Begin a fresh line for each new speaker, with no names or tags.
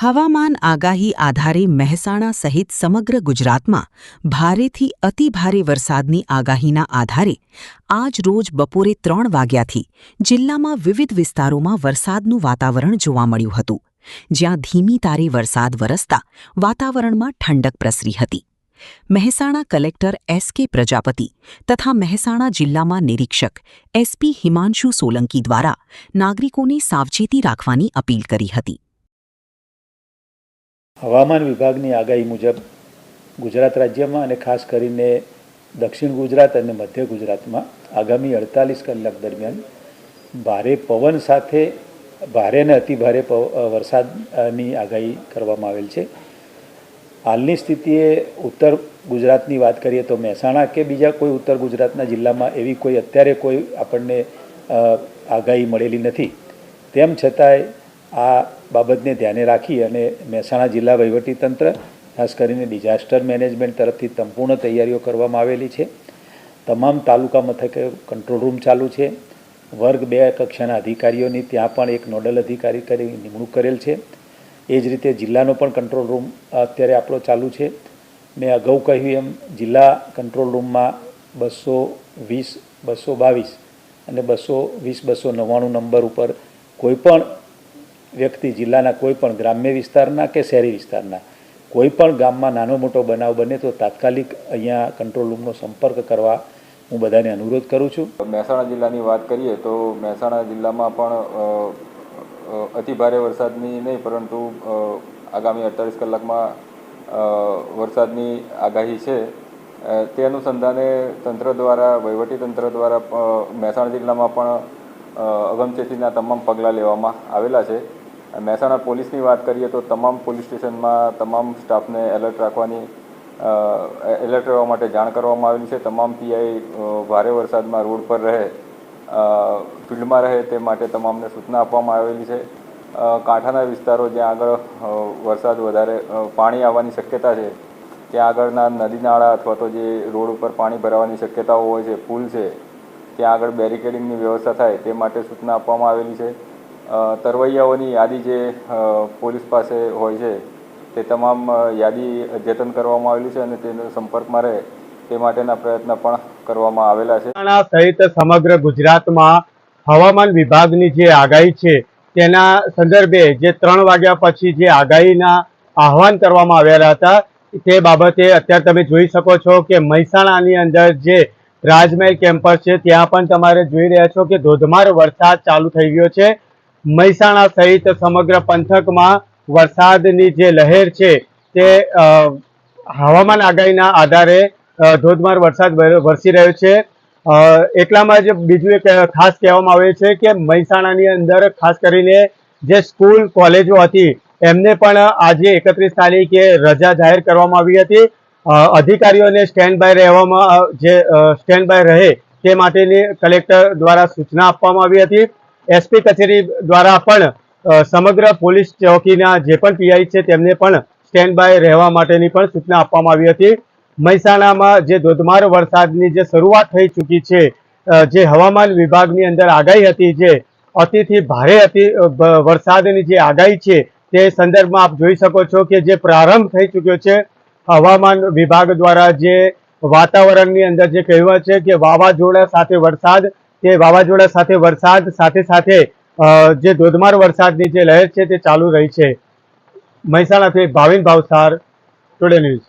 હવામાન આગાહી આધારે મહેસાણા સહિત સમગ્ર ગુજરાતમાં ભારેથી અતિભારે વરસાદની આગાહીના આધારે આજ રોજ બપોરે 3 વાગ્યાથી જિલ્લામાં વિવિધ વિસ્તારોમાં વરસાદનું વાતાવરણ જોવા મળ્યું હતું, જ્યાં ધીમી તારે વરસાદ વરસતા વાતાવરણમાં ઠંડક પ્રસરી હતી. મહેસાણા કલેક્ટર એસ.કે. પ્રજાપતિ તથા મહેસાણા જિલ્લામાં નિરીક્ષક એસ.પી. હિમાંશુ સોલંકી દ્વારા નાગરિકોને સાવચેતી રાખવાની અપીલ કરી હતી.
હવામાન વિભાગની આગાહી મુજબ ગુજરાત રાજ્યમાં અને ખાસ કરીને દક્ષિણ ગુજરાત અને મધ્ય ગુજરાતમાં આગામી 48 કલાક દરમિયાન ભારે પવન સાથે ભારે અને અતિભારે વરસાદની આગાહી કરવામાં આવેલ છે. હાલની સ્થિતિએ ઉત્તર ગુજરાતની વાત કરીએ તો મહેસાણા કે બીજા કોઈ ઉત્તર ગુજરાતના જિલ્લામાં એવી કોઈ અત્યારે કોઈ આપણને આગાહી મળેલી નથી. તેમ છતાંય આ બાબતને ધ્યાને રાખી અને મહેસાણા જિલ્લા વહીવટીતંત્ર ખાસ કરીને ડિઝાસ્ટર મેનેજમેન્ટ તરફથી સંપૂર્ણ તૈયારીઓ કરવામાં આવેલી છે. તમામ તાલુકા મથકે કંટ્રોલ રૂમ ચાલુ છે. વર્ગ 2 કક્ષાના અધિકારીઓની ત્યાં પણ એક નોડલ અધિકારી કરી નિમણૂક કરેલ છે. એ જ રીતે જિલ્લાનો પણ કંટ્રોલ રૂમ અત્યારે આપણો ચાલુ છે. મેં અગાઉ કહ્યું એમ જિલ્લા કંટ્રોલ રૂમમાં 220, 222 અને 220, 299 નંબર ઉપર કોઈપણ વ્યક્તિ જિલ્લાના કોઈપણ ગ્રામ્ય વિસ્તારના કે શહેરી વિસ્તારના કોઈપણ ગામમાં નાનો મોટો બનાવ બને તો તાત્કાલિક અહીંયા કંટ્રોલ રૂમનો સંપર્ક કરવા હું બધાને અનુરોધ કરું છું.
મહેસાણા જિલ્લાની વાત કરીએ તો મહેસાણા જિલ્લામાં પણ અતિભારે વરસાદની નહીં પરંતુ આગામી 48 કલાકમાં વરસાદની આગાહી છે. તે અનુસંધાને તંત્ર દ્વારા વહીવટી તંત્ર દ્વારા મહેસાણા જિલ્લામાં પણ અગમચેતીના તમામ પગલાં લેવામાં આવેલા છે. મહેસાણા પોલીસની વાત કરીએ તો તમામ પોલીસ સ્ટેશનમાં તમામ સ્ટાફને એલર્ટ રહેવા માટે જાણ કરવામાં આવેલી છે. તમામ પીઆઈ ભારે વરસાદમાં રોડ પર રહે, ફિલ્ડમાં રહે તે માટે તમામને સૂચના આપવામાં આવેલી છે. કાંઠાના વિસ્તારો જ્યાં આગળ વરસાદ વધારે પાણી આવવાની શક્યતા છે ત્યાં આગળના નદી નાળા અથવા તો જે રોડ ઉપર પાણી ભરાવાની શક્યતાઓ હોય છે, પુલ છે, ત્યાં આગળ બેરિકેડિંગની વ્યવસ્થા થાય તે માટે સૂચના આપવામાં આવેલી છે. તરવૈયાઓની યાદી જે પોલીસ પાસે હોય છે તે તમામ યાદી અદ્યતન કરવામાં આવેલી છે અને તેના સંપર્કમાં રહે તે માટેના પ્રયત્ન પણ કરવામાં આવેલા છે.
સહિત સમગ્ર ગુજરાતમાં હવામાન વિભાગની જે આગાહી છે તેના સંદર્ભે જે 3 વાગ્યા પછી જે આગાહીના આહવાન કરવામાં આવેલા હતા તે બાબતે અત્યારે તમે જોઈ શકો છો કે મહેસાણાની અંદર જે રાજમહેલ કેમ્પસ છે ત્યાં પણ તમારે જોઈ રહ્યા છો કે ધોધમાર વરસાદ ચાલુ થઈ ગયો છે. મહેસાણા સહિત સમગ્ર પંથકમાં વરસાદની જે લહેર છે તે હવામાન આગાહીના આધારે ધોધમાર વરસાદ વરસી રહ્યો છે. એટલામાં જ બીજું એક ખાસ કહેવામાં આવે છે કે મહેસાણાની અંદર ખાસ કરીને જે સ્કૂલ કોલેજો હતી એમને પણ આજે 31 તારીખે રજા જાહેર કરવામાં આવી હતી. અધિકારીઓને સ્ટેન્ડ બાય રહે તે માટેની કલેક્ટર દ્વારા સૂચના આપવામાં આવી હતી. એસપી કચેરી દ્વારા પણ સમગ્ર પોલીસ ચોકીના જે પણ પીઆઈ છે તેમને પણ સ્ટેન્ડ બાય રહેવા માટેની પણ સૂચના આપવામાં આવી હતી. મહેસાણામાં જે ધોધમાર વરસાદની જે શરૂઆત થઈ ચૂકી છે, જે હવામાન વિભાગની અંદર આગાહી હતી, જે અતિથી ભારે વરસાદની જે આગાહી છે તે સંદર્ભમાં આપ જોઈ શકો છો કે જે પ્રારંભ થઈ ચૂક્યો છે. હવામાન વિભાગ દ્વારા જે વાતાવરણની અંદર જે કહેવાય છે કે વાવાઝોડા સાથે વરસાદ, તે વાવાઝોડા સાથે વરસાદ સાથે સાથે જે ધોધમાર વરસાદની જે લહેર છે તે ચાલુ રહી છે. મહેસાણાથી ભાવિન ભાવસાર, ટુડે ન્યૂઝ.